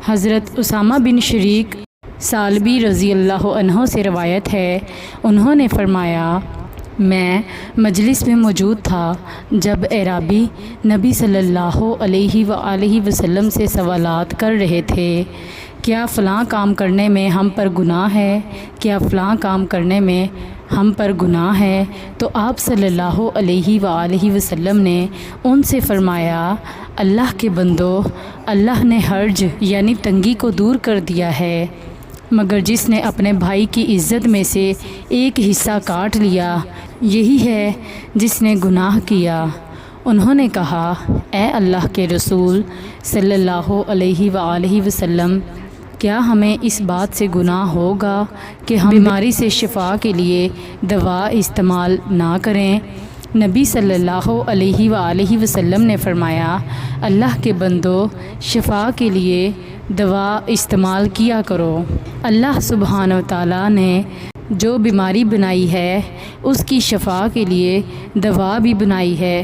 حضرت اسامہ بن شریک سالبی رضی اللہ عنہ سے روایت ہے، انہوں نے فرمایا میں مجلس میں موجود تھا جب اعرابی نبی صلی اللہ علیہ وآلہ وسلم سے سوالات کر رہے تھے، کیا فلاں کام کرنے میں ہم پر گناہ ہے؟ کیا فلاں کام کرنے میں ہم پر گناہ ہے؟ تو آپ صلی اللہ علیہ وآلہ وسلم نے ان سے فرمایا، اللہ کے بندو، اللہ نے حرج یعنی تنگی کو دور کر دیا ہے، مگر جس نے اپنے بھائی کی عزت میں سے ایک حصہ کاٹ لیا، یہی ہے جس نے گناہ کیا۔ انہوں نے کہا، اے اللہ کے رسول صلی اللہ علیہ وآلہ وسلم، کیا ہمیں اس بات سے گناہ ہوگا کہ ہم بیماری سے شفا کے لیے دوا استعمال نہ کریں؟ نبی صلی اللہ علیہ وآلہ وسلم نے فرمایا، اللہ کے بندو، شفا کے لیے دوا استعمال کیا کرو۔ اللہ سبحانہ و تعالیٰ نے جو بیماری بنائی ہے اس کی شفا کے لیے دوا بھی بنائی ہے،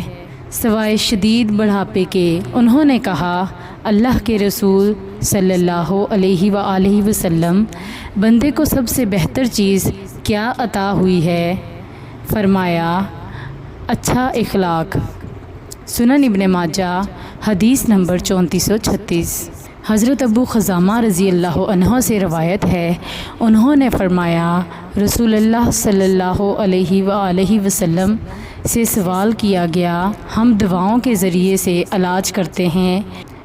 سوائے شدید بڑھاپے کے۔ انہوں نے کہا، اللہ کے رسول صلی اللہ علیہ وآلہ وسلم، بندے کو سب سے بہتر چیز کیا عطا ہوئی ہے؟ فرمایا، اچھا اخلاق۔ سنن ابن ماجہ حدیث نمبر 3436۔ حضرت ابو خزامہ رضی اللہ عنہ سے روایت ہے، انہوں نے فرمایا، رسول اللہ صلی اللہ علیہ وآلہ وسلم سے سوال کیا گیا، ہم دواؤں کے ذریعے سے علاج کرتے ہیں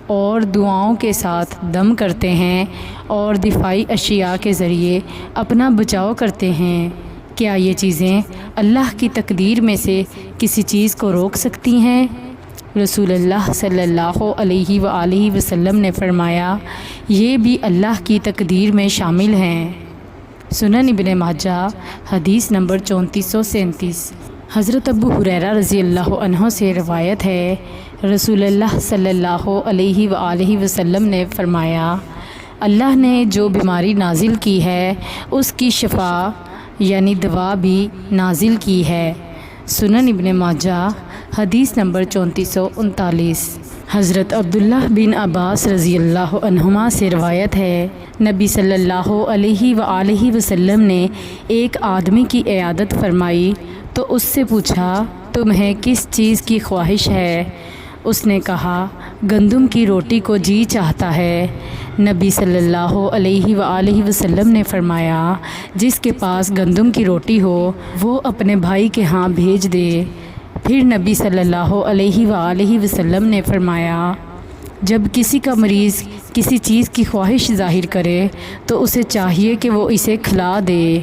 اور دعاؤں کے ساتھ دم کرتے ہیں اور دفاعی اشیاء کے ذریعے اپنا بچاؤ کرتے ہیں، کیا یہ چیزیں اللہ کی تقدیر میں سے کسی چیز کو روک سکتی ہیں؟ رسول اللہ صلی اللہ علیہ وآلہ وسلم نے فرمایا، یہ بھی اللہ کی تقدیر میں شامل ہیں۔ سنن ابن ماجہ حدیث نمبر 3437۔ حضرت ابو ہریرہ رضی اللہ عنہ سے روایت ہے، رسول اللہ صلی اللہ علیہ وآلہ وسلم نے فرمایا، اللہ نے جو بیماری نازل کی ہے اس کی شفا یعنی دوا بھی نازل کی ہے۔ سنن ابن ماجہ حدیث نمبر 3439۔ حضرت عبداللہ بن عباس رضی اللہ عنہما سے روایت ہے، نبی صلی اللہ علیہ وآلہ وسلم نے ایک آدمی کی عیادت فرمائی تو اس سے پوچھا، تمہیں کس چیز کی خواہش ہے؟ اس نے کہا، گندم کی روٹی کو جی چاہتا ہے۔ نبی صلی اللہ علیہ وآلہ وسلم نے فرمایا، جس کے پاس گندم کی روٹی ہو وہ اپنے بھائی کے ہاں بھیج دے۔ پھر نبی صلی اللہ علیہ وآلہ وسلم نے فرمایا، جب کسی کا مریض کسی چیز کی خواہش ظاہر کرے تو اسے چاہیے کہ وہ اسے کھلا دے۔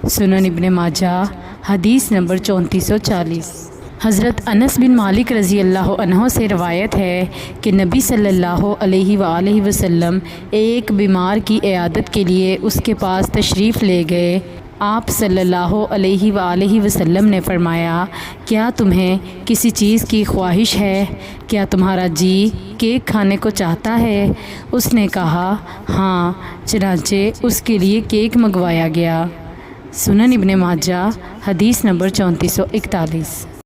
سنن ابن ماجہ حدیث نمبر 3440۔ حضرت انس بن مالک رضی اللہ عنہ سے روایت ہے کہ نبی صلی اللہ علیہ وآلہ وسلم ایک بیمار کی عیادت کے لیے اس کے پاس تشریف لے گئے۔ آپ صلی اللہ علیہ وآلہ وسلم نے فرمایا، کیا تمہیں کسی چیز کی خواہش ہے؟ کیا تمہارا جی کیک کھانے کو چاہتا ہے؟ اس نے کہا، ہاں، چنانچہ اس کے لیے کیک منگوایا گیا۔ سنن ابن ماجہ حدیث نمبر 3441۔